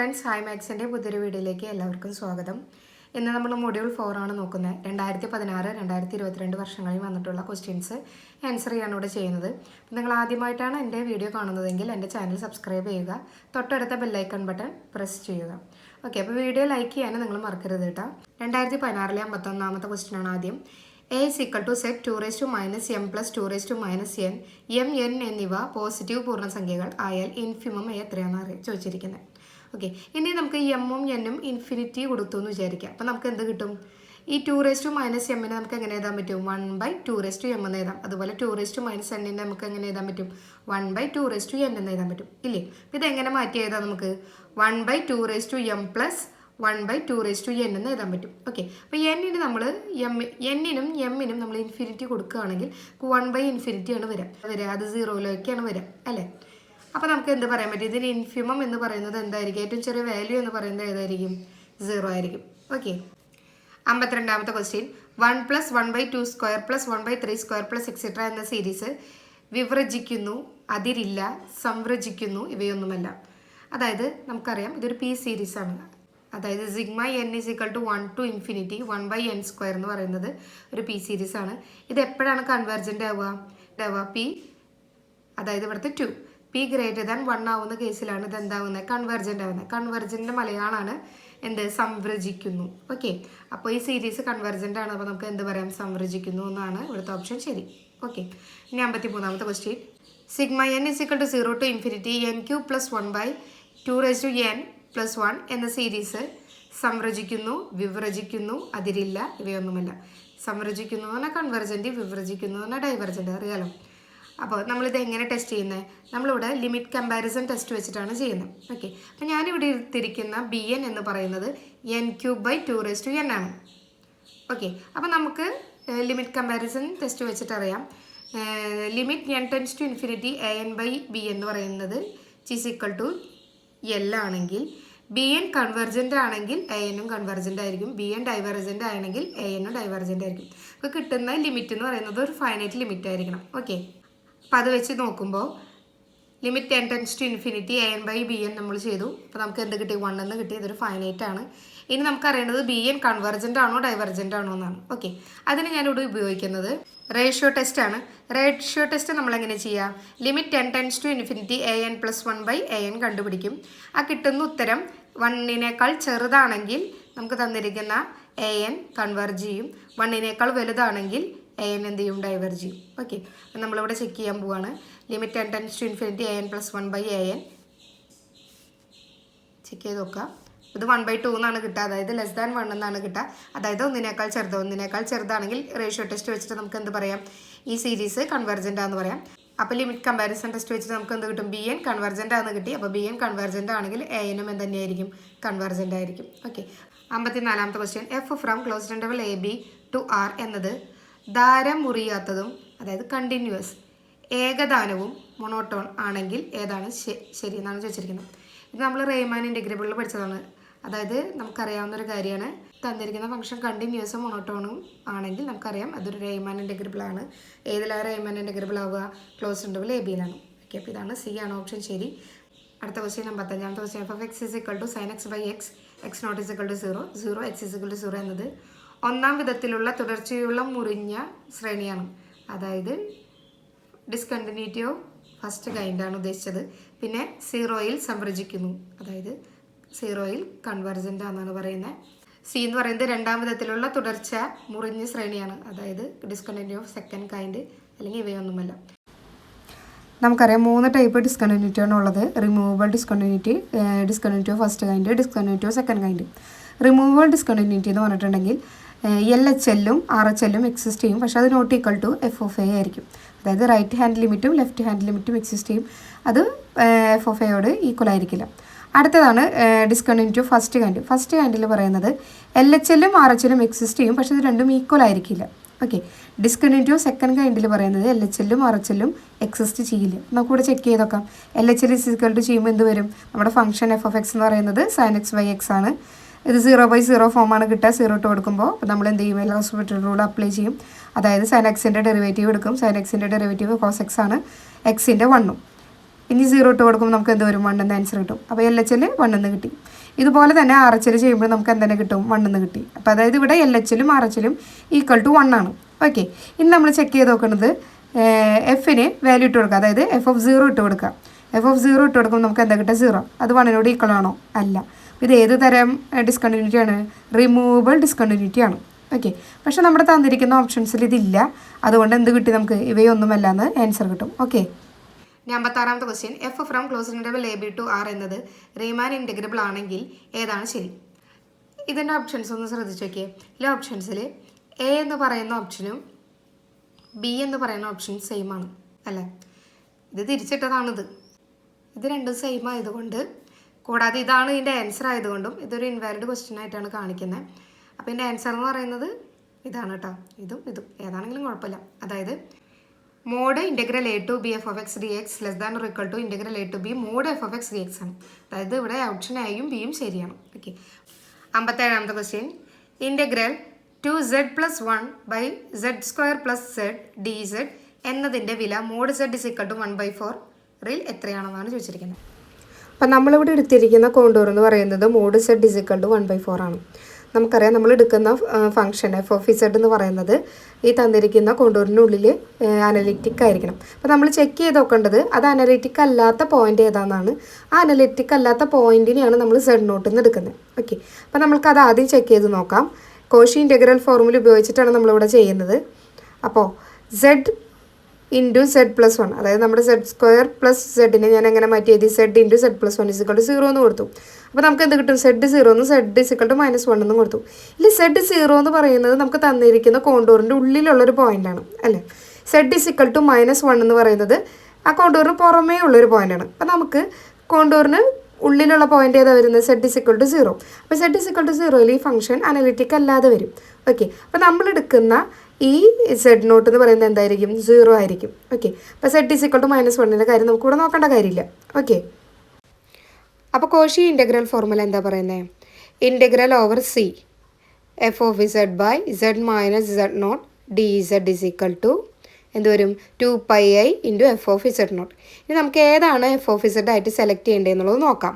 Friends, hi മാത്സിൻ്റെ പുതിയൊരു വീഡിയോയിലേക്ക് എല്ലാവർക്കും സ്വാഗതം. ഇന്ന് നമ്മൾ മൊഡ്യൂൾ 4 ആണ് നോക്കുന്നത്. 2016, 2022 വർഷങ്ങളിൽ വന്നിട്ടുള്ള ക്വസ്റ്റ്യൻസ് ആൻസർ ചെയ്യാണ് ഇവിടെ ചെയ്യുന്നത്. നിങ്ങൾ ആദ്യമായിട്ടാണ് എൻ്റെ വീഡിയോ കാണുന്നതെങ്കിൽ എൻ്റെ ചാനൽ സബ്സ്ക്രൈബ് ചെയ്യുക, തൊട്ടടുത്ത ബെല്ലൈക്കൺ ബട്ടൺ പ്രസ് ചെയ്യുക. ഓക്കെ, അപ്പോൾ വീഡിയോ ലൈക്ക് ചെയ്യാനും നിങ്ങൾ മറക്കരുത് കേട്ടോ. 2016 51ാമത്തെ ക്വസ്റ്റ്യൻ ആണ് ആദ്യം. A is equal to set 2 raised to minus m plus 2 raised to minus n, m, n എന്നിവ പോസിറ്റീവ് പൂർണ്ണസംഖ്യകൾ ആയാൽ ഇൻഫിമം എത്രയാണെന്ന് ചോദിച്ചിരിക്കുന്നത്. ഓക്കെ, ഇനി നമുക്ക് എമ്മും എന്നും ഇൻഫിനിറ്റി കൊടുത്തു എന്ന് വിചാരിക്കാം. അപ്പോൾ നമുക്ക് എന്ത് കിട്ടും? ഈ 2 raised to minus m നമുക്ക് എങ്ങനെ എഴുതാൻ പറ്റും? 1/2 raised to m എന്ന് എഴുതാം. അതുപോലെ 2 raised to minus n നമുക്ക് എങ്ങനെ എഴുതാൻ പറ്റും? 1/2 raised to n എന്ന് എഴുതാൻ പറ്റും, ഇല്ലേ? അപ്പോൾ ഇതെങ്ങനെ മാറ്റി എഴുതാം? നമുക്ക് 1/2 raised to m plus 1/2 raised to n എന്ന് എഴുതാൻ പറ്റും. ഓക്കെ, അപ്പോൾ എന്നിന് നമ്മൾ എന്നിനും എമ്മിനും നമ്മൾ ഇൻഫിനിറ്റി കൊടുക്കുകയാണെങ്കിൽ 1/∞ ആണ് വരിക. അത് 0ലേക്കാണ് വരിക, അല്ലേ? അപ്പോൾ നമുക്ക് എന്ത് പറയാൻ പറ്റും? ഇതിന് ഇൻഫിമം എന്ന് പറയുന്നത് എന്തായിരിക്കും? ഏറ്റവും ചെറിയ വാല്യൂ എന്ന് പറയുന്നത് ഏതായിരിക്കും? 0 ആയിരിക്കും. ഓക്കെ, 52ാമത്തെ ക്വസ്റ്റ്യൻ. 1 + 1/2² + 1/3² + എക്സെട്ര എന്ന സീരീസ് വിവ്രജിക്കുന്നു, അതിരില്ല, സംവ്രജിക്കുന്നു, ഇവയൊന്നുമല്ല. അതായത് നമുക്കറിയാം ഇതൊരു പി സീരീസ് ആണ്. അതായത് സിഗ്മ n = 1 to ∞ 1/n² എന്ന് പറയുന്നത് ഒരു പി സീരീസ് ആണ്. ഇത് എപ്പോഴാണ് കൺവേർജൻ്റ് ആവുക? പി, അതായത് ഇവിടുത്തെ 2 p > 1 ആവുന്ന കേസിലാണ് ഇത് എന്താവുന്നത്? കൺവേർജൻ്റ് ആവുന്നത്. കൺവേർജൻ്റ് മലയാളമാണ് എന്ത്? സംവ്രജിക്കുന്നു. ഓക്കെ, അപ്പോൾ ഈ സീരീസ് കൺവേർജൻ്റ് ആണ്. അപ്പോൾ നമുക്ക് എന്ത് പറയാം? സംവ്രജിക്കുന്നു എന്നാണ് ഇവിടുത്തെ ഓപ്ഷൻ ശരി. ഓക്കെ, ഇനി 53ാമത്തെ question. Sigma n = 0 to ∞ n³ + 1/2 raised to n + 1 എന്ന സീരീസ് സംവ്രജിക്കുന്നു, വിവ്രജിക്കുന്നു, അതിരില്ല, ഇവയൊന്നുമല്ല. സംവ്രജിക്കുന്നു എന്ന് പറഞ്ഞാൽ കൺവെർജൻറ്റ്, വിവ്രജിക്കുന്നു എന്ന് പറഞ്ഞാൽ ഡൈവർജൻറ്റ്, അറിയാലോ. അപ്പോൾ നമ്മളിത് എങ്ങനെ ടെസ്റ്റ് ചെയ്യുന്നത്? നമ്മളിവിടെ ലിമിറ്റ് കമ്പാരിസൺ ടെസ്റ്റ് വെച്ചിട്ടാണ് ചെയ്യുന്നത്. ഓക്കെ, അപ്പോൾ ഞാനിവിടെ എടുത്തിരിക്കുന്ന bn എന്ന് പറയുന്നത് n³ / 2 raised to n ആണ്. ഓക്കെ, അപ്പോൾ നമുക്ക് ലിമിറ്റ് കമ്പാരിസൺ ടെസ്റ്റ് വെച്ചിട്ടറിയാം. ലിമിറ്റ് n → ∞ an/b എന്ന് പറയുന്നത് = L ആണെങ്കിൽ bn കൺവെർജൻ്റ് ആണെങ്കിൽ an ഉം കൺവെർജൻ്റ് ആയിരിക്കും. bn ഡൈവർജൻ്റ് ആണെങ്കിൽ an ഉം ഡൈവർജൻ്റ് ആയിരിക്കും. അപ്പോൾ കിട്ടുന്ന ലിമിറ്റ് എന്ന് പറയുന്നത് ഒരു ഫൈനൈറ്റ് ലിമിറ്റ് ആയിരിക്കണം. ഓക്കെ, അപ്പോൾ അത് വെച്ച് നോക്കുമ്പോൾ ലിമിറ്റ് n → ∞ an/bn നമ്മൾ ചെയ്തു. അപ്പോൾ നമുക്ക് എന്ത് കിട്ടി? 1 എന്ന് കിട്ടി. ഇതൊരു ഫൈനൈറ്റ് ആണ്. ഇനി നമുക്കറിയേണ്ടത് bn കൺവെർജൻ്റ് ആണോ ഡൈവർജൻ്റ് ആണോ എന്നാണ്. ഓക്കെ, അതിന് ഞാനിവിടെ ഉപയോഗിക്കുന്നത് റേഷ്യോ ടെസ്റ്റ് ആണ്. റേഷ്യോ ടെസ്റ്റ് നമ്മളെങ്ങനെ ചെയ്യാം? ലിമിറ്റ് n → ∞ an + 1/an കണ്ടുപിടിക്കും. ആ കിട്ടുന്ന ഉത്തരം 1നേക്കാൾ ചെറുതാണെങ്കിൽ നമുക്ക് തന്നിരിക്കുന്ന an കൺവെർജ് ചെയ്യും. 1നേക്കാൾ വലുതാണെങ്കിൽ an എന്ത് ചെയ്യും? ഡൈവേർജ് ചെയ്യും. ഓക്കെ, അപ്പം നമ്മളിവിടെ ചെക്ക് ചെയ്യാൻ പോവാണ്. Limit n → ∞ an + 1/an check ചെയ്ത് നോക്കാം. ഇത് 1/2 എന്നാണ് കിട്ടുക, അതായത് <1 എന്നാണ് കിട്ടുക. അതായത് 1നേക്കാൾ ചെറുതാണെങ്കിൽ റേഷ്യോ ടെസ്റ്റ് വെച്ചിട്ട് നമുക്ക് എന്ത് പറയാം? ഈ സീരീസ് കൺവെർജൻ്റ് ആണെന്ന് പറയാം. അപ്പോൾ ലിമിറ്റ് കമ്പാരിസൺ ടെസ്റ്റ് വെച്ചിട്ട് നമുക്ക് എന്ത് കിട്ടും? bn കൺവെർജൻ്റ് ആണെന്ന് കിട്ടി. അപ്പോൾ bn കൺവെർജൻ്റ് ആണെങ്കിൽ an ഉം തന്നെയായിരിക്കും? കൺവെർജൻ്റ് ആയിരിക്കും. ഓക്കെ, 54ാമത്തെ question. f from closed interval AB to R എന്നത് ധാരം മുറിയാത്തതും, അതായത് കണ്ടിന്യൂസ്, ഏകദാനവും, മൊണോട്ടോൺ ആണെങ്കിൽ ഏതാണ് ശരി എന്നാണ് ചോദിച്ചിരിക്കുന്നത്. ഇത് നമ്മൾ റെയ്മാൻ ഇൻ്റഗ്രബിളിൽ പഠിച്ചതാണ്. അതായത് നമുക്കറിയാവുന്ന ഒരു കാര്യമാണ്, തന്നിരിക്കുന്ന ഫംഗ്ഷൻ കണ്ടിന്യൂസും മൊണോട്ടോണും ആണെങ്കിൽ നമുക്കറിയാം അതൊരു റെയ്മാൻ ഇൻ്റഗ്രബിൾ ആണ്. ഏതിലാണ് റെയ്മാൻ ഇൻ്റഗ്രബിൾ ആവുക? ക്ലോസ്ഡ് ഇൻ്റർവൽ AB-യിലാണ്. ഓക്കെ, അപ്പോൾ ഇതാണ് സി ആണ് ഓപ്ഷൻ ശരി. അടുത്ത question 55ാമത്തെ question. f(x) = sin x/x, x0 = 0, 0x = 0 എന്നത് ഒന്നാം വിധത്തിലുള്ള തുടർച്ചയുള്ള മുറിഞ്ഞ ശ്രേണിയാണ്. അതായത് ഡിസ്കണ്ടിന്യൂറ്റി ഓഫ് ഫസ്റ്റ് കൈൻഡാണ് ഉദ്ദേശിച്ചത്. പിന്നെ 0യിൽ സംവ്രജിക്കുന്നു, അതായത് 0യിൽ കൺവെർജൻ്റ് ആണെന്നാണ് പറയുന്നത്. സി എന്ന് പറയുന്നത് രണ്ടാം വിധത്തിലുള്ള തുടർച്ച മുറിഞ്ഞ ശ്രേണിയാണ്. അതായത് ഡിസ്കണ്ടിന്യൂറ്റി ഓഫ് സെക്കൻഡ് കൈൻഡ്, അല്ലെങ്കിൽ ഇവയൊന്നുമല്ല. നമുക്കറിയാം 3 ടൈപ്പ് ഡിസ്കണ്ടിന്യൂറ്റി ആണ് ഉള്ളത്. Removable discontinuity, discontinuity of first kind, discontinuity of second kind. Removable discontinuity എന്ന് പറഞ്ഞിട്ടുണ്ടെങ്കിൽ LHLഉം RHLഉം എക്സിസ്റ്റ് ചെയ്യും, പക്ഷേ അത് നോട്ട് ഈക്വൽ ടു f(a) ആയിരിക്കും. അതായത് റൈറ്റ് ഹാൻഡ് ലിമിറ്റും ലെഫ്റ്റ് ഹാൻഡ് ലിമിറ്റും എക്സിസ്റ്റ് ചെയ്യും. അത് f(a)യോട് ഈക്വൽ ആയിരിക്കില്ല. അടുത്തതാണ് discontinuity of first kind. First കൈൻഡിൽ പറയുന്നത് LHLഉം RHLഉം എക്സിസ്റ്റ് ചെയ്യും, പക്ഷേ ഇത് രണ്ടും ഈക്വൽ ആയിരിക്കില്ല. ഓക്കെ, ഡിസ്കണ്ടിന്യൂറ്റി ഓഫ് സെക്കൻഡ് കൈൻഡിൽ പറയുന്നത് LHLഉം RHLഉം എക്സിസ്റ്റ് ചെയ്യില്ല. നമുക്കിവിടെ ചെക്ക് ചെയ്ത് നോക്കാം. LHL = ചെയ്യുമ്പോൾ എന്ത് വരും? നമ്മുടെ ഫംഗ്ഷൻ f(x) എന്ന് പറയുന്നത് sin x/x ആണ്. ഇത് 0/0 ഫോമാണ് കിട്ടുക. 0 ഇട്ട് കൊടുക്കുമ്പോൾ അപ്പോൾ നമ്മൾ എന്ത് ചെയ്യും? എൽഹോസ്പിറ്റൽ റൂൾ അപ്ലൈ ചെയ്യും. അതായത് sin x-ൻ്റെ ഡെറിവേറ്റീവ് എടുക്കും. sin x-ൻ്റെ ഡെറിവേറ്റീവ് cos x ആണ്. x-ൻ്റെ 1ഉം. ഇനി 0 ഇട്ട് കൊടുക്കുമ്പോൾ നമുക്ക് എന്ത് വരും? 1 എന്ന ആൻസർ കിട്ടും. അപ്പോൾ LHL 1 എന്ന് കിട്ടി. ഇതുപോലെ തന്നെ ആർ എച്ച് എൽ ചെയ്യുമ്പോൾ നമുക്ക് എന്തെങ്കിലും കിട്ടും 1 എന്ന് കിട്ടി. അപ്പോൾ അതായത് ഇവിടെ എൽ എച്ച് എല്ലും ആർ എച്ച് എല്ലും ഈക്വൽ ടു 1 ആണ്. ഓക്കെ, ഇനി നമ്മൾ ചെക്ക് ചെയ്ത് നോക്കുന്നത് എഫിന് വാല്യൂ ഇട്ട് കൊടുക്കുക, അതായത് എഫ് ഓഫ് 0 ഇട്ട് കൊടുക്കുക. എഫ് ഓഫ് 0 ഇട്ട് കൊടുക്കുമ്പോൾ നമുക്ക് എന്താ കിട്ടുക? 0. അത് 1 ഈക്വൽ ആണോ? അല്ല. ഇത് ഏത് തരം ഡിസ്കണ്ടിന്യൂറ്റി ആണ്? റിമൂവബിൾ ഡിസ്കണ്ടിന്യൂറ്റി ആണ്. ഓക്കെ, പക്ഷെ നമ്മുടെ തന്നിരിക്കുന്ന ഓപ്ഷൻസിൽ ഇതില്ല. അതുകൊണ്ട് എന്ത് കിട്ടി നമുക്ക്? ഇവയൊന്നുമല്ല എന്ന് ആൻസർ കിട്ടും. ഓക്കെ, 56ാമത്തെ question, f from close interval a b to r എന്നത് റീമാൻ ഇൻറ്റഗ്രബിൾ ആണെങ്കിൽ ഏതാണ് ശരി? ഇതിൻ്റെ ഓപ്ഷൻസ് ഒന്ന് ശ്രദ്ധിച്ച് നോക്കിയേ. ഈ ഓപ്ഷൻസിൽ എ എന്ന് പറയുന്ന ഓപ്ഷനും ബി എന്ന് പറയുന്ന ഓപ്ഷൻ സെയിം ആണ് അല്ലേ? ഇത് തിരിച്ചിട്ടതാണിത്. ഇത് രണ്ടും സെയിം ആയതുകൊണ്ട്, കൂടാതെ ഇതാണ് ഇതിൻ്റെ ആൻസർ ആയതുകൊണ്ടും ഇതൊരു ഇൻവാലിഡ് ക്വസ്റ്റ്യൻ ആയിട്ടാണ് കാണിക്കുന്നത്. അപ്പോൾ ഇതിൻ്റെ ആൻസർ എന്ന് പറയുന്നത് ഇതാണ് കേട്ടോ. ഇതും ഏതാണെങ്കിലും കുഴപ്പമില്ല. അതായത് mod integral a to b f of x d x less than or equal to integral a to b mod f of x d x ആണ്. അതായത് ഇവിടെ ഓപ്ഷൻ എയും ബിയും ശരിയാണ്. ഓക്കെ, 57ാമത്തെ question, integral 2z+1 by z² + dz എന്നതിൻ്റെ വില mode z = 1/4 എത്രയാണെന്നാണ് ചോദിച്ചിരിക്കുന്നത്. അപ്പം നമ്മളിവിടെ എടുത്തിരിക്കുന്ന കോണ്ടൂർ എന്ന് പറയുന്നത് മോഡ് z = 1/4 ആണ്. നമുക്കറിയാം നമ്മൾ എടുക്കുന്ന ഫംഗ്ഷൻ എഫ് ഓഫ് ഇസഡ് എന്ന് പറയുന്നത് ഈ തന്നിരിക്കുന്ന കോണ്ടൂറിനുള്ളിൽ അനലിറ്റിക് ആയിരിക്കണം. അപ്പോൾ നമ്മൾ ചെക്ക് ചെയ്ത് നോക്കേണ്ടത് അത് അനലിറ്റിക് അല്ലാത്ത പോയിന്റ് ഏതാണെന്നാണ്. ആ അനലിറ്റിക് അല്ലാത്ത പോയിന്റിനെയാണ് നമ്മൾ z0 എന്ന് എടുക്കുന്നത്. ഓക്കെ, അപ്പോൾ നമ്മൾക്കത് ആദ്യം ചെക്ക് ചെയ്ത് നോക്കാം. കോഷി ഇൻ്റഗ്രൽ ഫോർമുല ഉപയോഗിച്ചിട്ടാണ് നമ്മളിവിടെ ചെയ്യുന്നത്. അപ്പോൾ z ഇൻറ്റു z+1, അതായത് നമ്മുടെ z² + z ഞാൻ എങ്ങനെ മാറ്റി എഴുതി? z ഇൻറ്റു z+1 = 0 എന്ന് കൊടുത്തു. അപ്പോൾ നമുക്ക് എന്ത് കിട്ടും? z 0 എന്നും z = -1 എന്നും കൊടുത്തു. ഇല്ല, z 0 എന്ന് പറയുന്നത് നമുക്ക് തന്നിരിക്കുന്ന കോണ്ടൂറിൻ്റെ ഉള്ളിലുള്ളൊരു പോയിൻ്റാണ് അല്ലേ? z = -1 എന്ന് പറയുന്നത് ആ കോണ്ടൂറിന് പുറമേ ഉള്ളൊരു പോയിൻ്റാണ്. അപ്പോൾ നമുക്ക് കോണ്ടൂറിന് ഉള്ളിലുള്ള പോയിൻ്റ് ഏതാ വരുന്നത്? z = 0. അപ്പോൾ z = 0 ഈ ഫംഗ്ഷൻ അനലിറ്റിക് അല്ലാതെ വരും. ഓക്കെ, അപ്പോൾ നമ്മളെടുക്കുന്ന ഈ z0 എന്ന് പറയുന്നത് എന്തായിരിക്കും? 0 ആയിരിക്കും. ഓക്കെ, അപ്പോൾ z = -1ൻ്റെ കാര്യം നമുക്കിവിടെ നോക്കേണ്ട കാര്യമില്ല. ഓക്കെ, അപ്പോൾ കോഷി ഇൻ്റഗ്രൽ ഫോർമുല എന്താ പറയുന്നത്? Integral over C f of z by z - z0 dz = എന്ത് വരും? 2πi × F of z0. ഇനി നമുക്ക് ഏതാണ് എഫ് ഓഫ് z ആയിട്ട് സെലക്ട് ചെയ്യേണ്ടതെന്നുള്ളത് നോക്കാം.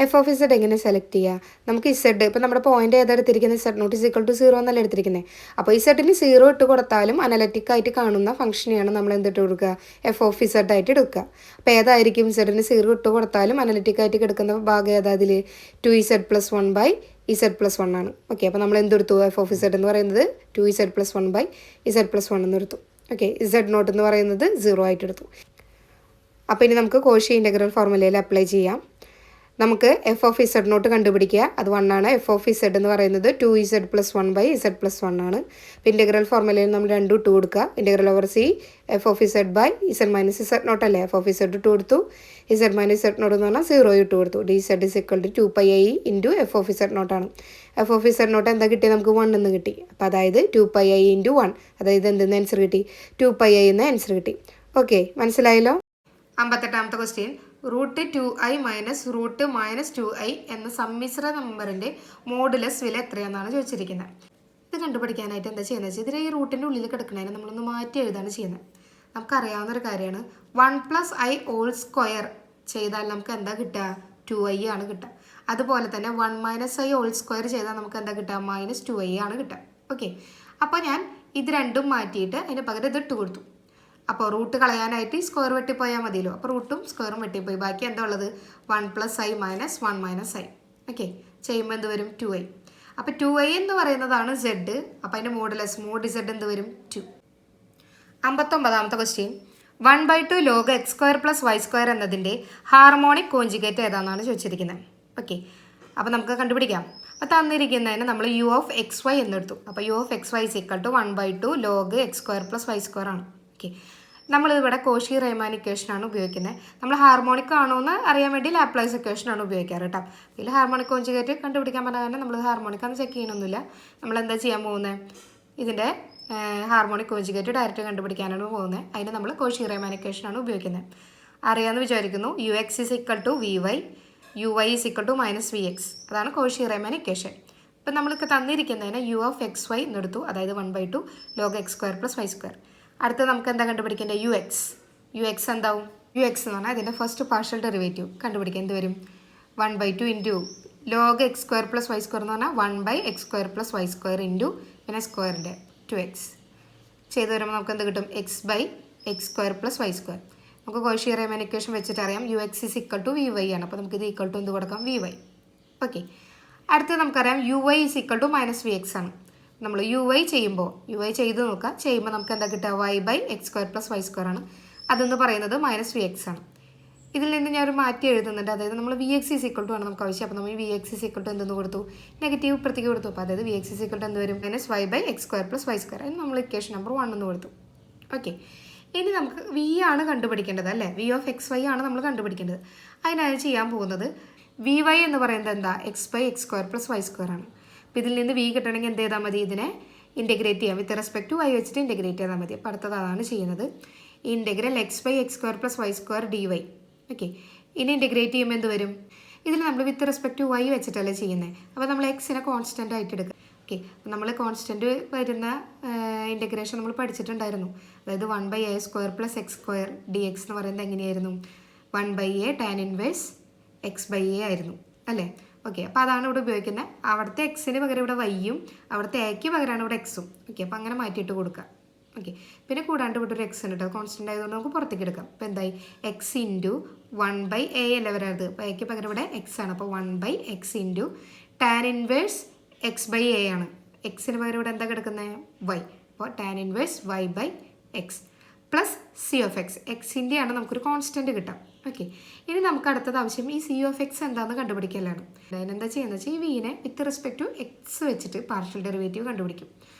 എഫ് ഓഫ് z എങ്ങനെ സെലക്ട് ചെയ്യുക? നമുക്ക് z, ഇപ്പോൾ നമ്മുടെ പോയിന്റ് ഏതാ എടുത്തിരിക്കുന്നത്? z0 = 0 എന്നല്ല എടുത്തിരിക്കുന്നത്. അപ്പോൾ z-ന് 0 ഇട്ട് കൊടുത്താലും അനലറ്റിക് ആയിട്ട് കാണുന്ന ഫംഗ്ഷനെയാണ് നമ്മൾ എന്തിട്ട് കൊടുക്കുക? എഫ് ഓഫ് z ആയിട്ട് എടുക്കുക. അപ്പോൾ ഏതായിരിക്കും? z-ന് 0 ഇട്ട് കൊടുത്താലും അനലറ്റിക് ആയിട്ട് കിടക്കുന്ന ഭാഗം ഏതാ? അതിൽ 2z+1 ബൈ z+1 ആണ്. ഓക്കെ, അപ്പോൾ നമ്മൾ എന്തെടുത്തു? എഫ് ഓഫ് z എന്ന് പറയുന്നത് 2z+1 ബൈ z+1 എന്ന് എടുത്തു. ഓക്കെ, z0 എന്ന് പറയുന്നത് 0 ആയിട്ട് എടുത്തു. അപ്പോൾ ഇനി നമുക്ക് കോഷി ഇൻ്റഗ്രൽ ഫോർമുലയിൽ അപ്ലൈ ചെയ്യാം. നമുക്ക് എഫ് ഓഫ് z0 കണ്ടുപിടിക്കുക. അത് 1 ആണ്. എഫ് ഓഫ് z എന്ന് പറയുന്നത് 2z+1 ബൈ z+1 ആണ്. അപ്പോൾ ഇൻ്റഗ്രൽ ഫോർമുലയിൽ നമ്മൾ 2 ഇട്ട് കൊടുക്കുക. Integral over C f of z by z - z0 അല്ലേ? എഫ് ഓഫ് z ഇട്ട് കൊടുത്തു. z - z0 എന്ന് പറഞ്ഞാൽ 0 ഇട്ട് കൊടുത്തു. dz = 2πi × F of z0 ആണ്. എഫ് ഓഫ് z0 എന്താ കിട്ടിയത്? നമുക്ക് 1 എന്ന് കിട്ടി. അപ്പോൾ അതായത് 2πi × 1, അതായത് എന്തെന്ന് ആൻസർ കിട്ടി? 2πi എന്ന് ആൻസർ കിട്ടി. ഓക്കെ, മനസ്സിലായല്ലോ? 58ാമത്തെ ക്വസ്റ്റ്യൻ, √2i - √-2i എന്ന സമ്മിശ്ര നമ്പറിൻ്റെ മോഡുലസ് വില എത്രയാണെന്നാണ് ചോദിച്ചിരിക്കുന്നത്. ഇത് കണ്ടുപിടിക്കാനായിട്ട് എന്താ ചെയ്യുന്നത് വെച്ചാൽ ഇതിൽ ഈ റൂട്ടിൻ്റെ ഉള്ളിൽ കിടക്കുന്നതിന് നമ്മളൊന്ന് മാറ്റി എഴുതാണ് ചെയ്യുന്നത്. നമുക്കറിയാവുന്നൊരു കാര്യമാണ് 1+i² ചെയ്താൽ നമുക്ക് എന്താ കിട്ടുക? 2i ആണ് കിട്ടുക. അതുപോലെ തന്നെ 1 - i² ചെയ്താൽ നമുക്ക് എന്താ കിട്ടുക? -2i ആണ് കിട്ടുക. ഓക്കെ, അപ്പോൾ ഞാൻ ഇത് രണ്ടും മാറ്റിയിട്ട് അതിന് പകരം ഇത് ഇട്ട് കൊടുത്തു. അപ്പോൾ റൂട്ട് കളയാനായിട്ട് ഈ സ്ക്വയർ വെട്ടിപ്പോയാൽ മതിയല്ലോ. അപ്പോൾ റൂട്ടും സ്ക്വയറും വെട്ടിപ്പോയി. ബാക്കി എന്താ ഉള്ളത്? 1+i - 1 - i. ഓക്കെ, ചെയ്യുമ്പോൾ എന്ത് വരും? 2i. അപ്പോൾ 2i എന്ന് പറയുന്നതാണ് z. അപ്പോൾ അതിൻ്റെ മോഡ് z എന്ത് വരും? 2. 59ാമത്തെ ക്വസ്റ്റ്യൻ, 1/2 log x² + y² എന്നതിൻ്റെ ഹാർമോണിക് കോഞ്ചുഗേറ്റ് ഏതാണെന്നാണ് ചോദിച്ചിരിക്കുന്നത്. ഓക്കെ, അപ്പോൾ നമുക്ക് കണ്ടുപിടിക്കാം. അപ്പോൾ തന്നിരിക്കുന്നതിന് നമ്മൾ u(xy) എന്നെടുത്തു. അപ്പോൾ u(xy) = 1/2 log x² + y² ആണ്. ഓക്കെ, നമ്മളിവിടെ കോഷി റൈമാൻ ഇക്വേഷനാണ് ഉപയോഗിക്കുന്നത്. നമ്മൾ ഹാർമോണിക് ആണോ എന്ന് അറിയാൻ വേണ്ടി ലാപ്ലേസ് ഇക്വേഷനാണ് ഉപയോഗിക്കാറ് കേട്ടോ. ഇതിൽ ഹാർമോണിക് കോഞ്ചുഗേറ്റ് കണ്ടുപിടിക്കാൻ പറഞ്ഞാൽ തന്നെ നമ്മൾ ഹാർമോണിക്കാന്ന് ചെക്ക് ചെയ്യണമെന്നില്ല. നമ്മൾ എന്താ ചെയ്യാൻ പോകുന്നത്? ഇതിൻ്റെ ഹാർമോണിക് കോഞ്ചുഗേറ്റ് ഡയറക്റ്റ് കണ്ടുപിടിക്കാനാണ് പോകുന്നത്. അതിന് നമ്മൾ കോഷി റൈമാൻ ഇക്വേഷനാണ് ഉപയോഗിക്കുന്നത്. അറിയാമെന്ന് വിചാരിക്കുന്നു. ux = vy, uy = -vx. അതാണ് കോഷി റൈമാൻ ഇക്വേഷൻ. ഇപ്പം നമ്മൾക്ക് തന്നിരിക്കുന്നതിന് u(xy) എന്നെടുത്തു. അതായത് 1/2 log x² + y². അടുത്ത നമുക്ക് എന്താ കണ്ടുപിടിക്കേണ്ടത്? ux എന്താവും? ux എന്ന് പറഞ്ഞാൽ ഇതിൻ്റെ ഫസ്റ്റ് പാർഷ്യൽ ഡെറിവേറ്റീവ് കണ്ടുപിടിക്കാൻ എന്ത് വരും? 1/2 into log x square plus y square എന്ന് പറഞ്ഞാൽ 1/x square plus y square into പിന്നെ സ്ക്വയറിൻ്റെ 2x ചെയ്ത് വരുമ്പോൾ നമുക്ക് എന്ത് കിട്ടും x/x square plus y square. നമുക്ക് കോഷി റീമാൻ ഇക്വേഷൻ വെച്ചിട്ട് അറിയാം ux is equal to vy ആണ്. അപ്പോൾ നമുക്ക് ഇത് ഈക്വൽ ടു എന്ത് കൊടുക്കാം vy. ഓക്കെ, അടുത്തത് നമുക്കറിയാം uy is equal to -vx ആണ്. നമ്മൾ uy ചെയ്ത് നോക്കുക. ചെയ്യുമ്പോൾ നമുക്ക് എന്താ കിട്ടുക y/x square plus y square ആണ്. അതെന്ന് പറയുന്നത് -vx ആണ്. ഇതിൽ നിന്ന് ഞാൻ ഒരു മാറ്റി എഴുതുന്നുണ്ട്. അതായത് നമ്മൾ vx is equal to ആണ് നമുക്ക് ആവശ്യം. അപ്പോൾ നമ്മൾ vx is equal to എന്തെന്ന് കൊടുത്തു, നെഗറ്റീവ് ഇപ്പുറത്തേക്ക് കൊടുത്തു. അപ്പോൾ അതായത് vx is equal to എന്ത് വരും -y/x square plus y square. അതിന് നമ്മൾ ഇക്വേഷൻ നമ്പർ 1 എന്ന് കൊടുത്തു. ഓക്കെ, ഇനി നമുക്ക് v ആണ് കണ്ടുപിടിക്കേണ്ടത് അല്ലേ. v of xy ആണ് നമ്മൾ കണ്ടുപിടിക്കേണ്ടത്. അതിനാണ് ചെയ്യാൻ പോകുന്നത് vy എന്ന് പറയുന്നത് എന്താ x/x square plus y square ആണ്. അപ്പോൾ ഇതിൽ നിന്ന് v കിട്ടണമെങ്കിൽ എന്ത് ചെയ്താൽ മതി, ഇതിനെ ഇൻറ്റഗ്രേറ്റ് ചെയ്യാം. വിത്ത് റെസ്പെക്ട് ടു y വെച്ചിട്ട് ഇൻറ്റഗ്രേറ്റ് ചെയ്താൽ മതി. അപ്പോൾ അടുത്തത് അതാണ് ചെയ്യുന്നത്. Integral x/x square plus y square dy. Okay, ഇനി ഇൻറ്റഗ്രേറ്റ് ചെയ്യുമ്പോൾ എന്ത് വരും, ഇതിൽ നമ്മൾ വിത്ത് റെസ്പെക്ട് ടു y വെച്ചിട്ടല്ലേ ചെയ്യുന്നത്. അപ്പോൾ നമ്മൾ എക്സിനെ കോൺസ്റ്റൻ്റ് ആയിട്ട് എടുക്കുക. ഓക്കെ, നമ്മൾ കോൺസ്റ്റൻറ്റ് വരുന്ന ഇൻറ്റഗ്രേഷൻ നമ്മൾ പഠിച്ചിട്ടുണ്ടായിരുന്നു. അതായത് 1/a square plus X square D X എന്ന് പറയുന്നത് എങ്ങനെയായിരുന്നു, 1/a tan ഇൻവേഴ്സ് x/a ആയിരുന്നു അല്ലേ. ഓക്കെ, അപ്പോൾ അതാണ് ഇവിടെ ഉപയോഗിക്കുന്നത്. അവിടുത്തെ എക്സിന് പകരം ഇവിടെ വൈയും അവിടുത്തെ എക്ക് പകരമാണ് ഇവിടെ എക്സും. ഓക്കെ, അപ്പോൾ അങ്ങനെ മാറ്റിയിട്ട് കൊടുക്കുക. ഓക്കെ, പിന്നെ കൂടാണ്ട് ഇവിടെ ഒരു എക്സ് ഉണ്ട് കേട്ടോ, കോൺസ്റ്റൻ്റ് ആയതുകൊണ്ട് നമുക്ക് പുറത്തേക്ക് എടുക്കാം. അപ്പോൾ എന്തായി എക്സ് ഇൻറ്റു 1/a അല്ലേ വരാത്. അപ്പോൾ എക്ക് പകരം ഇവിടെ എക്സ് ആണ്. അപ്പോൾ 1/x into tan inverse x/a ആണ്. എക്സിന് പകരം ഇവിടെ എന്താ കിടക്കുന്നത് y. അപ്പോൾ tan inverse y/x plus c of X. എക്സിൻ്റെ ആണ് നമുക്കൊരു കോൺസ്റ്റൻറ്റ് കിട്ടാം. ഓക്കെ, ഇനി നമുക്ക് അടുത്തത് ആവശ്യം ഈ സി ഓഫ് എക്സ് എന്താണെന്ന് കണ്ടുപിടിക്കലാണ്. അതിനെന്താ ചെയ്യുന്നത് വെച്ചാൽ ഈ വീനെ വിത്ത് റെസ്പെക്ട് ടു എക്സ് വെച്ചിട്ട് പാർഷ്യൽ ഡെറിവേറ്റീവ് കണ്ടുപിടിക്കും.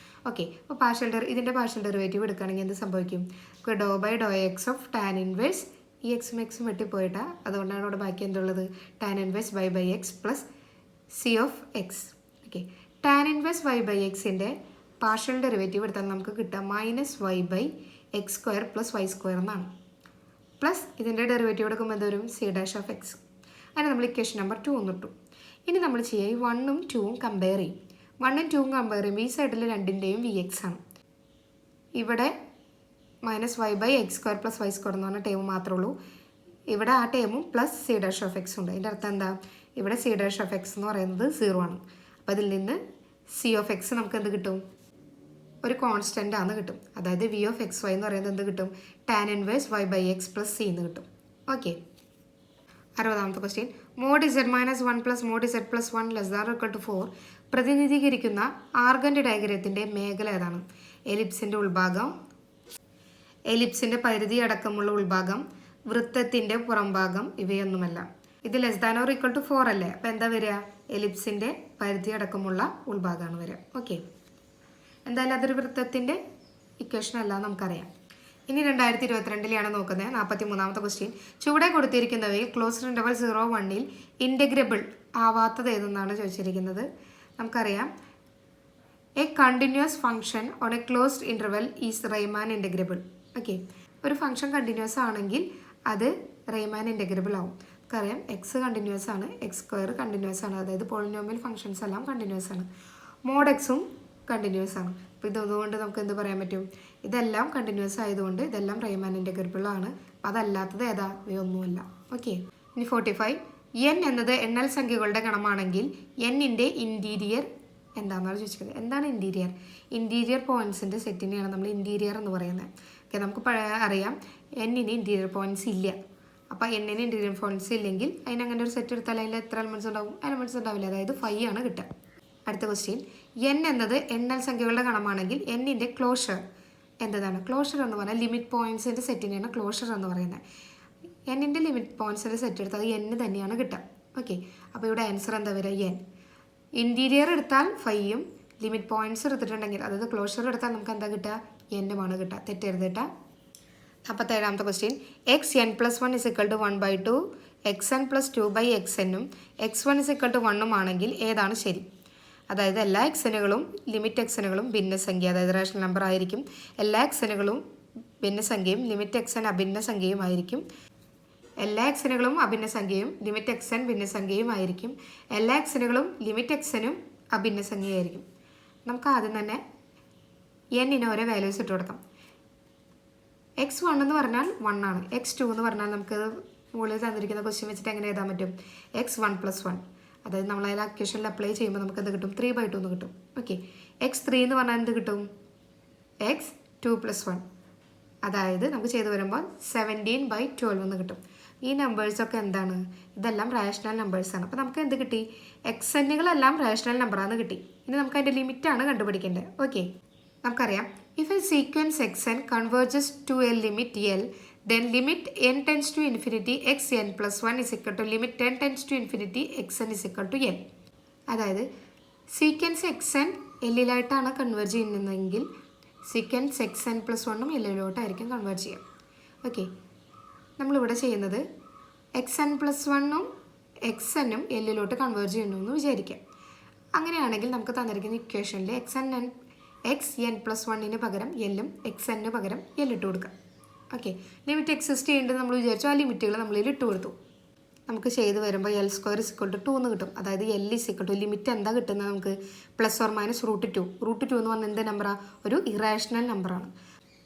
ഓക്കെ, അപ്പോൾ ഇതിൻ്റെ പാർഷ്യൽ ഡെറിവേറ്റീവ് എടുക്കുകയാണെങ്കിൽ എന്ത് സംഭവിക്കും, ഡോ/x ഓഫ് ടാൻ ഇൻവേഴ്സ് ഈ എക്സും എക്സും വെട്ടിപ്പോയിട്ടാ, അതുകൊണ്ടാണ് ഇവിടെ ബാക്കി എന്തുള്ളത് tan inverse y/x plus c of x. Okay, tan inverse y/xൻ്റെ പാർഷ്യൽ ഡെറിവേറ്റീവ് എടുത്താൽ നമുക്ക് കിട്ടുക -y/x square plus y square എന്നാണ്. പ്ലസ് ഇതിൻ്റെ ഡെറിവേറ്റീവ് എടുക്കുമ്പോൾ എന്ത് വരും c'(x). അതിന് നമ്മൾ ഇക്വേഷൻ നമ്പർ 2 എന്നിട്ടു. ഇനി നമ്മൾ ചെയ്യുക ഈ 1ഉം 2ഉം കമ്പയർ ചെയ്യും. 1ഉം 2ഉം കമ്പയർ ചെയ്യുമ്പോൾ ഈ സൈഡിൽ രണ്ടിൻ്റെയും vx ആണ്. ഇവിടെ -y/x square plus y square എന്ന് പറഞ്ഞ ടേം മാത്രമേ ഉള്ളൂ. ഇവിടെ ആ ടേമും പ്ലസ് c'(x) ഉണ്ട്. അതിൻ്റെ അർത്ഥം എന്താ, ഇവിടെ c'(x) എന്ന് പറയുന്നത് 0 ആണ്. അപ്പോൾ അതിൽ നിന്ന് സി ഓഫ് എക്സ് നമുക്ക് എന്ത് കിട്ടും, ഒരു കോൺസ്റ്റൻ്റ് ആണ് കിട്ടും. അതായത് വി ഓഫ് എക്സ് വൈ എന്ന് പറയുന്നത് എന്ത് കിട്ടും, tan inverse y/x plus c എന്ന് കിട്ടും. ഓക്കെ, 60ാമത്തെ question, mod z-1 plus mod z+1 ≤ 4 പ്രതിനിധീകരിക്കുന്ന ആർഗൻ്റെ ഡയഗ്രത്തിൻ്റെ മേഖല ഏതാണ്. എലിപ്സിൻ്റെ ഉൾഭാഗം, എലിപ്സിൻ്റെ പരിധി അടക്കമുള്ള ഉൾഭാഗം, വൃത്തത്തിൻ്റെ പുറംഭാഗം, ഇവയൊന്നുമല്ല. ഇത് ≤ 4 അല്ലേ. അപ്പോൾ എന്താ വരിക, എലിപ്സിൻ്റെ പരിധി അടക്കമുള്ള ഉൾഭാഗമാണ് വരിക. ഓക്കെ, എന്തായാലും അതൊരു വൃത്തത്തിൻ്റെ ഇക്വേഷൻ അല്ല നമുക്കറിയാം. ഇനി 2022 നോക്കുന്നത്. 43ാമത്തെ ക്വസ്റ്റ്യൻ, ചുവടെ കൊടുത്തിരിക്കുന്നവയിൽ ക്ലോസ്ഡ് ഇൻ്റർവൽ 0-1 ഇൻറ്റഗ്രബിൾ ആവാത്തത് ഏതെന്നാണ് ചോദിച്ചിരിക്കുന്നത്. നമുക്കറിയാം A continuous function on A closed interval is Riemann integrable. Okay, ഒരു ഫംഗ്ഷൻ കണ്ടിന്യൂസ് ആണെങ്കിൽ അത് റൈമാൻ ഇൻറ്റഗ്രബിൾ ആവും. നമുക്കറിയാം എക്സ് കണ്ടിന്യൂസ് ആണ്, എക്സ് സ്ക്വയർ കണ്ടിന്യൂസ് ആണ്, അതായത് പോളിനോമിയൽ ഫംഗ്ഷൻസ് എല്ലാം കണ്ടിന്യൂസ് ആണ്. മോഡ് എക്സും കണ്ടിന്യൂസ് ആണ്. അപ്പോൾ ഇതുകൊണ്ട് നമുക്ക് എന്ത് പറയാൻ പറ്റും, ഇതെല്ലാം കണ്ടിന്യൂസ് ആയതുകൊണ്ട് ഇതെല്ലാം റൈമാൻ ഇൻറ്റഗ്രബിൾ ആണ്. അപ്പോൾ അതല്ലാത്തത് ഏതാ, ഇവയൊന്നുമല്ല. ഓക്കെ, ഇനി 45, എൻ എന്നത് എണ്ണൽ സംഖ്യകളുടെ ഗണമാണെങ്കിൽ എന്നിൻ്റെ ഇൻറ്റീരിയർ എന്താണെന്നാണ് ചോദിച്ചത്. എന്താണ് ഇൻറ്റീരിയർ? ഇൻറ്റീരിയർ പോയിൻറ്റ്സിൻ്റെ സെറ്റിനെയാണ് നമ്മൾ ഇൻറ്റീരിയർ എന്ന് പറയുന്നത്. ഓക്കെ, നമുക്ക് അറിയാം എന്നിന് ഇൻറ്റീരിയർ പോയിൻറ്റ്സ് ഇല്ല. അപ്പോൾ എന്നിന് ഇൻറ്റീരിയർ പോയിൻറ്റ്സ് ഇല്ലെങ്കിൽ അതിനങ്ങനെ ഒരു സെറ്റ് എടുത്താൽ അതിൽ എത്ര എലമെൻറ്റ്സ് ഉണ്ടാവും, എലമെൻറ്റ്സ് ഉണ്ടാവില്ല. അതായത് 5 ആണ് കിട്ടുക. അടുത്ത ക്വസ്റ്റ്യൻ, എൻ എന്നത് എണ്ണൽ സംഖ്യകളുടെ ഗണമാണെങ്കിൽ എന്നിൻ്റെ ക്ലോഷർ എന്താണ്. ക്ലോഷർ എന്ന് പറഞ്ഞാൽ ലിമിറ്റ് പോയിൻറ്റ്സിൻ്റെ സെറ്റിനെയാണ് ക്ലോഷർ എന്ന് പറയുന്നത്. എന്നിൻ്റെ ലിമിറ്റ് പോയിൻറ്റ്സിൻ്റെ സെറ്റ് എടുത്താൽ അത് n തന്നെയാണ് കിട്ടുക. ഓക്കെ, അപ്പോൾ ഇവിടെ ആൻസർ എന്താ വരിക, n. ഇൻറ്റീരിയർ എടുത്താൽ 5ഉം ലിമിറ്റ് പോയിൻറ്റ്സ് എടുത്തിട്ടുണ്ടെങ്കിൽ അതായത് ക്ലോഷർ എടുത്താൽ നമുക്ക് എന്താ കിട്ടുക, n-മാണ് കിട്ടുക. തെറ്റരുത് കേട്ടോ. 47ാമത്തെ ക്വസ്റ്റ്യൻ, xn+1 = 1/2 xn + 2/xn-ഉം x1 = 1 ആണെങ്കിൽ ഏതാണ് ശരി. അതായത് എല്ലാ എക്സനുകളും ലിമിറ്റ് എക്സനുകളും ഭിന്നസംഖ്യ, അതായത് റേഷണൽ നമ്പർ ആയിരിക്കും. എല്ലാ എക്സനുകളും ഭിന്നസംഖ്യയും ലിമിറ്റ് എക്സൻ അഭിന്ന സംഖ്യയും ആയിരിക്കും. എല്ലാ എക്സനുകളും അഭിന്ന സംഖ്യയും ലിമിറ്റ് എക്സൻ ഭിന്നസംഖ്യയും ആയിരിക്കും. എല്ലാ എക്സനുകളും ലിമിറ്റ് എക്സനും അഭിന്ന സംഖ്യയായിരിക്കും. നമുക്ക് ആദ്യം തന്നെ n-ന് ഓരോ വാല്യൂസ് ഇട്ട് കൊടുക്കാം. x1 എന്ന് പറഞ്ഞാൽ 1 ആണ്, x2 എന്ന് പറഞ്ഞാൽ നമുക്ക് മുകളിൽ തന്നിരിക്കുന്ന ക്വസ്റ്റ്യൻ വെച്ചിട്ട് എങ്ങനെ എഴുതാൻ പറ്റും? x1 + 1, അതായത് നമ്മൾ അതിൽ അക്വേഷനിൽ അപ്ലൈ ചെയ്യുമ്പോൾ നമുക്ക് എന്ത് കിട്ടും? 3/2 എന്ന് കിട്ടും. ഓക്കെ, x3 എന്ന് പറഞ്ഞാൽ എന്ത് കിട്ടും? x2 + 1, അതായത് നമുക്ക് ചെയ്ത് വരുമ്പോൾ 17/12 എന്ന് കിട്ടും. ഈ നമ്പേഴ്സൊക്കെ എന്താണ്? ഇതെല്ലാം റാഷണൽ നമ്പേഴ്സാണ്. അപ്പോൾ നമുക്ക് എന്ത് കിട്ടി? എക്സെന്നുകളെല്ലാം റാഷണൽ നമ്പറാന്ന് കിട്ടി. ഇനി നമുക്ക് അതിൻ്റെ ലിമിറ്റാണ് കണ്ടുപിടിക്കേണ്ടത്. ഓക്കെ, നമുക്കറിയാം if a sequence xn converges to a limit L, then limit n tends to infinity xn + 1 is equal to limit n tends to infinity xn is equal to L. അതായത് സീക്വൻസ് xn എല്ലിലായിട്ടാണ് കൺവേർജ് ചെയ്യുന്നതെങ്കിൽ sequence xn + 1 എല്ലിലോട്ടായിരിക്കും converge ചെയ്യുക. Okay, നമ്മളിവിടെ ചെയ്യുന്നത് xn + 1 xn എല്ലിലോട്ട് converge ചെയ്യണമെന്ന് വിചാരിക്കാം. അങ്ങനെയാണെങ്കിൽ നമുക്ക് തന്നിരിക്കുന്ന ഇക്വേഷനിൽ xn + 1 പകരം എല്ലും xn പകരം എല്ലിട്ട് കൊടുക്കാം. ഓക്കെ, ലിമിറ്റ് എക്സിസ്റ്റ് ചെയ്യേണ്ടത് നമ്മൾ വിചാരിച്ചു, ആ ലിമിറ്റുകൾ നമ്മളിൽ ഇട്ട് കൊടുത്തു. നമുക്ക് ചെയ്ത് വരുമ്പോൾ L² = 2 എന്ന് കിട്ടും. അതായത് L = ലിമിറ്റ് എന്താ കിട്ടുന്നത് നമുക്ക്? +or - √2 എന്ന് പറഞ്ഞാൽ എന്ത് നമ്പറാണ്? ഒരു ഇറാഷണൽ നമ്പറാണ്.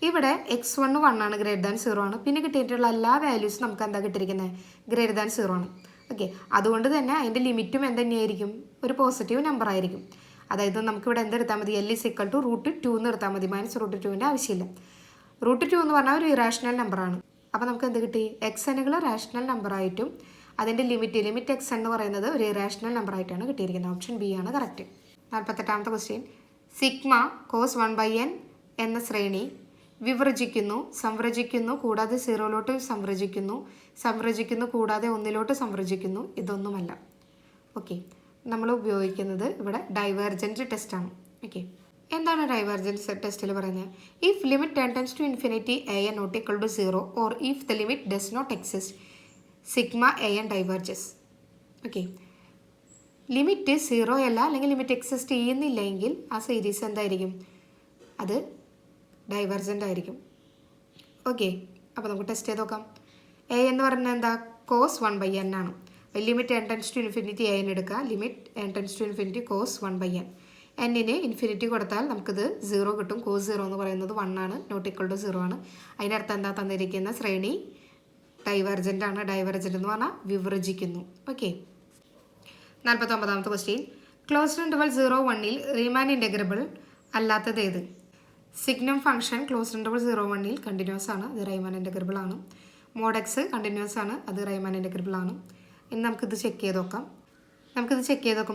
ഇവിടെ x1 1 ആണ്, >0 ആണ്. പിന്നെ കിട്ടിയിട്ടുള്ള എല്ലാ വാല്യൂസും നമുക്ക് എന്താ കിട്ടിയിരിക്കുന്നത്? >0 ആണ്. ഓക്കെ, അതുകൊണ്ട് തന്നെ അതിൻ്റെ ലിമിറ്റും എന്തുതന്നെയായിരിക്കും? ഒരു പോസിറ്റീവ് നമ്പർ ആയിരിക്കും. അതായത് നമുക്കിവിടെ എന്തെടുത്താൽ മതി? L = √2 എന്ന് എടുത്താൽ മതി, -√2ൻ്റെ ആവശ്യമില്ല. √2 എന്ന് പറഞ്ഞാൽ ഒരു ഇറാഷണൽ നമ്പറാണ്. അപ്പോൾ നമുക്ക് എന്ത് കിട്ടി? എക്സനുകൾ റാഷണൽ നമ്പറായിട്ടും അതിൻ്റെ ലിമിറ്റ് xn എന്ന് പറയുന്നത് ഒരു ഇറാഷണൽ നമ്പറായിട്ടാണ് കിട്ടിയിരിക്കുന്നത്. ഓപ്ഷൻ ബി ആണ് കറക്റ്റ്. 48ാമത്തെ ക്വസ്റ്റ്യൻ, സിഗ്മ cos 1/n എന്ന ശ്രേണി വിവ്രജിക്കുന്നു, സംവ്രജിക്കുന്നു, കൂടാതെ 0 സംവ്രജിക്കുന്നു, കൂടാതെ 1 സംവ്രജിക്കുന്നു, ഇതൊന്നുമല്ല. ഓക്കെ, നമ്മൾ ഉപയോഗിക്കുന്നത് ഇവിടെ ഡൈവേർജൻറ്റ് ടെസ്റ്റാണ്. ഓക്കെ, എന്താണ് ഡൈവേർജൻസ് ടെസ്റ്റിൽ പറയുന്നത്? If limit n tends to infinity an not equal to 0 or if the limit does not exist, sigma an diverges. Okay, limit 0 അല്ല, അല്ലെങ്കിൽ ലിമിറ്റ് എക്സിസ്റ്റ് ചെയ്യുന്നില്ലെങ്കിൽ ആ സീരീസ് എന്തായിരിക്കും? അത് ഡൈവേർജൻ്റ് ആയിരിക്കും. ഓക്കെ, അപ്പോൾ നമുക്ക് ടെസ്റ്റ് ചെയ്ത് നോക്കാം. എ എന്ന് പറഞ്ഞാൽ എന്താ? cos 1/n ആണ്. Limit n tends to infinity an എടുക്കുക, limit n tends to infinity cos 1/n. എന്നിന് ഇൻഫിനിറ്റി കൊടുത്താൽ നമുക്കിത് 0 കിട്ടും. cos 0 എന്ന് പറയുന്നത് 1 ആണ്, not equal to 0 ആണ്. അതിനർത്ഥം എന്താ? തന്നിരിക്കുന്ന ശ്രേണി ഡൈവേർജൻ്റ് ആണ്. ഡൈവേർജൻ്റ് എന്ന് പറഞ്ഞാൽ വിവ്രജിക്കുന്നു. ഓക്കെ, 49ാമത്തെ question, closed interval 0-1 Riemann integrable അല്ലാത്തത് ഏത്? Signum function closed interval 0-1 continuous ആണ്, അത് റൈമാൻ ഇൻ്റഗ്രബിൾ ആണ്. mod x കണ്ടിന്യൂസ് ആണ്, അത് റൈമാൻ ഇൻ്റഗ്രബിൾ ആണ്. ഇനി നമുക്കിത് ചെക്ക് ചെയ്ത് നോക്കാം.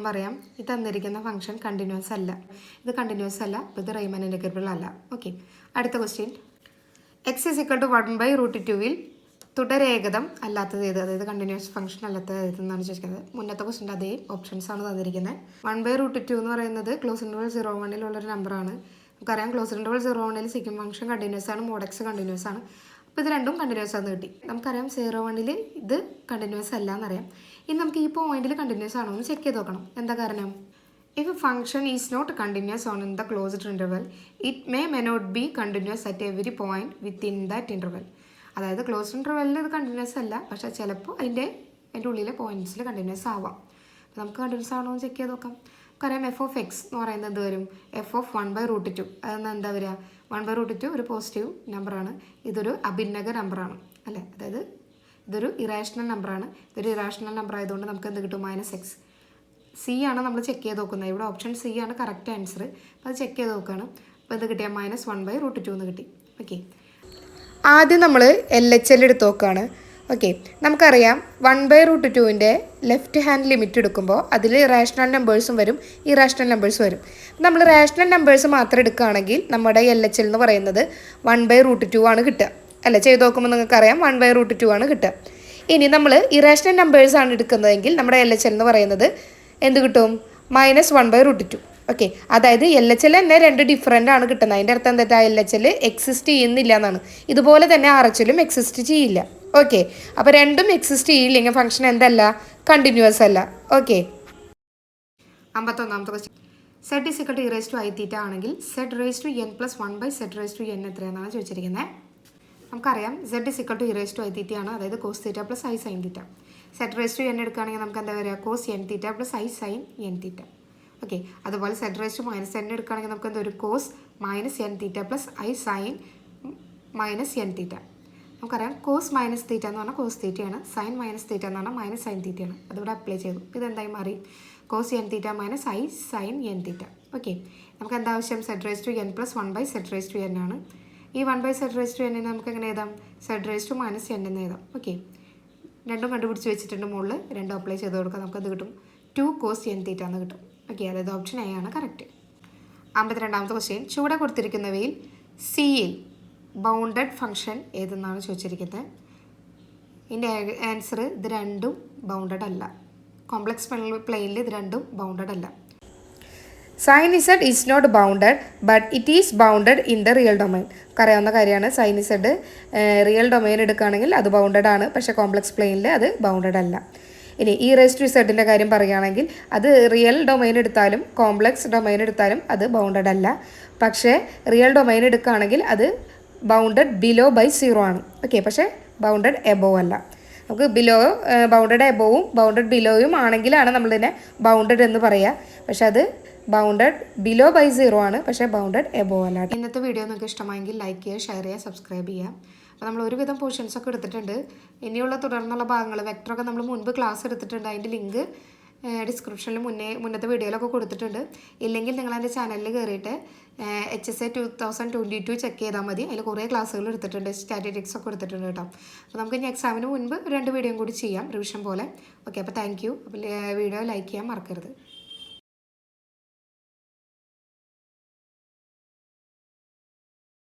പറയാം ഇത് തന്നിരിക്കുന്ന ഫംഗ്ഷൻ കണ്ടിന്യൂസ് അല്ല, ഇത് കണ്ടിന്യൂസ് അല്ല, അപ്പോൾ ഇത് റൈമാൻ ഇൻ്റഗ്രബിൾ അല്ല. ഓക്കെ, അടുത്ത ക്വസ്റ്റ്യൻ, x = 1/√2 തുടരേകതം അല്ലാത്തത് ഏത്? അതായത് കണ്ടിന്യൂസ് ഫംഗ്ഷൻ അല്ലാത്തത് ഏതെന്നാണ് ചോദിക്കുന്നത്. മുന്നത്തെ ക്വസ്റ്റ്യൻ്റെ അതേ ഓപ്ഷൻസ് ആണ് തന്നിരിക്കുന്നത്. 1/√2 എന്ന് പറയുന്നത് ക്ലോസ് ഇൻ്റർവൽ 0-1 ഉള്ളൊരു നമ്പറാണ്. നമുക്കറിയാം close interval 0-1 sigma function continuous ആണ്, mod x കണ്ടിന്യൂസ് ആണ്. അപ്പോൾ ഇത് രണ്ടും കണ്ടിന്യൂസ് ആണെന്ന് കിട്ടി. നമുക്കറിയാം 0-1 ഇത് കണ്ടിന്യൂസ് അല്ല എന്നറിയാം. ഇനി നമുക്ക് ഈ പോയിന്റിൽ കണ്ടിന്യൂസ് ആണോ എന്ന് ചെക്ക് ചെയ്ത് നോക്കണം. എന്താ കാരണം? If a function is not continuous on in the closed interval, it may not be continuous at every point within that interval. അതായത് ക്ലോസ്ഡ് ഇൻ്റർവെല്ലിൽ ഇത് കണ്ടിന്യൂസ് അല്ല, പക്ഷേ ചിലപ്പോൾ അതിൻ്റെ ഉള്ളിലെ പോയിന്റ്സിൽ കണ്ടിന്യൂസ് ആവാം. അപ്പോൾ നമുക്ക് കണ്ടിന്യൂസ് ആണോ എന്ന് ചെക്ക് ചെയ്ത് നോക്കാം. നമുക്കറിയാം f(x) എന്ന് പറയുന്നത് എന്ത് വരും? f(1/√2). അതെന്നാൽ എന്താ വരിക? 1/√2 ഒരു പോസിറ്റീവ് നമ്പറാണ്, ഇതൊരു അഭിന്നക നമ്പറാണ് അല്ലേ? അതായത് ഇതൊരു ഇറാഷണൽ നമ്പറാണ്. ഇതൊരു ഇറാഷണൽ നമ്പർ ആയതുകൊണ്ട് നമുക്ക് എന്ത് കിട്ടും? -x. സി ആണ് നമ്മൾ ചെക്ക് ചെയ്ത് നോക്കുന്നത്. ഇവിടെ ഓപ്ഷൻ സി ആണ് കറക്റ്റ് ആൻസർ. അപ്പോൾ അത് ചെക്ക് ചെയ്ത് നോക്കുകയാണ്. അപ്പോൾ ഇത് കിട്ടിയാൽ -1/√2 എന്ന് കിട്ടി. ഓക്കെ, ആദ്യം നമ്മൾ LHL എടുത്ത് നോക്കുകയാണ്. ഓക്കെ, നമുക്കറിയാം 1/√2ൻ്റെ ലെഫ്റ്റ് ഹാൻഡ് ലിമിറ്റ് എടുക്കുമ്പോൾ അതിൽ റാഷണൽ നമ്പേഴ്സും വരും, ഇറാഷണൽ നമ്പേഴ്സ് വരും. നമ്മൾ റാഷണൽ നമ്പേഴ്സ് മാത്രം എടുക്കുകയാണെങ്കിൽ നമ്മുടെ LHL എന്ന് പറയുന്നത് 1/√2 ആണ് കിട്ടുക അല്ലേ? ചെയ്ത് നോക്കുമ്പോൾ നിങ്ങൾക്കറിയാം 1/√2 ആണ് കിട്ടുക. ഇനി നമ്മൾ ഇറാഷണൽ നമ്പേഴ്സാണ് എടുക്കുന്നതെങ്കിൽ നമ്മുടെ LHL എന്ന് പറയുന്നത് എന്ത് കിട്ടും? -1/√2. ഓക്കെ, അതായത് LHL തന്നെ രണ്ട് ഡിഫറൻ്റ് ആണ് കിട്ടുന്നത്. അതിൻ്റെ അർത്ഥം എന്താ? LHL എക്സിസ്റ്റ് ചെയ്യുന്നില്ല എന്നാണ്. ഇതുപോലെ തന്നെ RHLും എക്സിസ്റ്റ് ചെയ്യില്ല. ഓക്കെ, അപ്പോൾ രണ്ടും എക്സിസ്റ്റ് ചെയ്യില്ലെങ്കിൽ ഫംഗ്ഷൻ എന്തല്ല? കണ്ടിന്യൂസ് അല്ല. ഓക്കെ, 51ാമത്തെ ക്വസ്റ്റ്യൻ, z = e⁻ ആണെങ്കിൽ z⁻n + 1/z⁻n എത്രയാണെന്നാണ് ചോദിച്ചിരിക്കുന്നത്. നമുക്കറിയാം z = e⁻ ആണ്, അതായത് cos θ + i sin θ. z⁻n എടുക്കുകയാണെങ്കിൽ നമുക്ക് എന്താ വരിക? cos n θ + i sin n θ. Okay, അതുപോലെ z⁻n എടുക്കുകയാണെങ്കിൽ നമുക്ക് എന്താ ഒരു cos -n θ + i sin -n θ. നമുക്കറിയാം കോസ് മൈനസ് തീറ്റ എന്ന് പറഞ്ഞാൽ കോസ് തീറ്റയാണ്, സൈൻ മൈനസ് തീറ്റ എന്ന് പറഞ്ഞാൽ മൈനസ് സൈൻ തീറ്റയാണ്. അതിവിടെ അപ്ലൈ ചെയ്തു. ഇതെന്തായി മാറി? Cos n theta minus i sine n theta. Okay, നമുക്ക് എന്താവശ്യം? Z raise to n plus 1 by z raise to n ആണ്. ഈ 1 ബൈ സെഡ് റേസ് ടു എന്നിനെ നമുക്ക് എങ്ങനെ എഴുതാം? Z raise to minus n എന്ന് എഴുതാം. ഓക്കെ, രണ്ടും കണ്ടുപിടിച്ച് വെച്ചിട്ടുണ്ട്. മുകളിൽ രണ്ടും അപ്ലൈ ചെയ്ത് കൊടുക്കാം. നമുക്കത് കിട്ടും 2 കോസ് എൻ തീറ്റ എന്ന് കിട്ടും. ഓക്കെ, അതായത് ഓപ്ഷൻ എ ആണ് കറക്റ്റ്. 52ാമത്തെ ക്വസ്റ്റ്യൻ, ചുവടെ കൊടുത്തിരിക്കുന്നവയിൽ സിയിൽ ബൗണ്ടഡ് ഫംഗ്ഷൻ ഏതെന്നാണ് ചോദിച്ചിരിക്കുന്നത്. ഇതിൻ്റെ ആൻസർ ഇത് രണ്ടും ബൗണ്ടഡ് അല്ല. കോംപ്ലക്സ് പ്ലെയിനിൽ ഇത് രണ്ടും ബൗണ്ടഡ് അല്ല. Sine z is not bounded but it is bounded in the real domain. അറിയാവുന്ന കാര്യമാണ്. സൈൻ ഇസഡ് റിയൽ ഡൊമൈൻ എടുക്കുകയാണെങ്കിൽ അത് ബൗണ്ടഡ് ആണ്, പക്ഷേ കോംപ്ലക്സ് പ്ലെയിനിൽ അത് ബൗണ്ടഡ് അല്ല. ഇനി ഇ റേസ് ടു ഇസഡിൻ്റെ കാര്യം പറയുകയാണെങ്കിൽ അത് റിയൽ ഡൊമൈൻ എടുത്താലും കോംപ്ലക്സ് ഡൊമൈൻ എടുത്താലും അത് ബൗണ്ടഡ് അല്ല, പക്ഷേ റിയൽ ഡൊമൈൻ എടുക്കുകയാണെങ്കിൽ അത് ബൗണ്ടഡ് ബിലോ ബൈ 0 ആണ്. ഓക്കെ, പക്ഷേ ബൗണ്ടഡ് എബോവ് അല്ല. നമുക്ക് ബിലോ ബൗണ്ടഡ് എബോവും ബൗണ്ടഡ് ബിലോയും ആണെങ്കിലാണ് നമ്മളിതിനെ ബൗണ്ടഡ് എന്ന് പറയുക. പക്ഷെ അത് ബൗണ്ടഡ് ബിലോ ബൈ 0 ആണ്, പക്ഷേ ബൗണ്ടഡ് എബോവ് അല്ല. ഇന്നത്തെ വീഡിയോ നിങ്ങൾക്ക് ഇഷ്ടമായെങ്കിൽ ലൈക്ക് ചെയ്യുക, ഷെയർ ചെയ്യുക, സബ്സ്ക്രൈബ് ചെയ്യുക. അപ്പോൾ നമ്മൾ ഒരുവിധം പോർഷൻസൊക്കെ എടുത്തിട്ടുണ്ട്. ഇനിയുള്ള തുടർന്നുള്ള ഭാഗങ്ങൾ വെക്ടറൊക്കെ നമ്മൾ മുൻപ് ക്ലാസ് എടുത്തിട്ടുണ്ട്. അതിൻ്റെ ലിങ്ക് ഡിസ്ക്രിപ്ഷനിൽ മുന്നത്തെ വീഡിയോയിലൊക്കെ കൊടുത്തിട്ടുണ്ട്. ഇല്ലെങ്കിൽ നിങ്ങൾ എൻ്റെ ചാനലിൽ കയറിയിട്ട് HSA 2022 ചെക്ക് ചെയ്താൽ മതി. അതിൽ കുറേ ക്ലാസ്സുകൾ എടുത്തിട്ടുണ്ട്, സ്റ്റാറ്റിസ്റ്റിക്സ് ഒക്കെ എടുത്തിട്ടുണ്ട് കേട്ടോ. അപ്പോൾ നമുക്ക് ഇനി എക്സാമിന് മുൻപ് 2 വീഡിയോയും കൂടി ചെയ്യാം, റിവിഷൻ പോലെ. ഓക്കെ, അപ്പോൾ താങ്ക് യു. അപ്പോൾ വീഡിയോ ലൈക്ക് ചെയ്യാൻ മറക്കരുത്.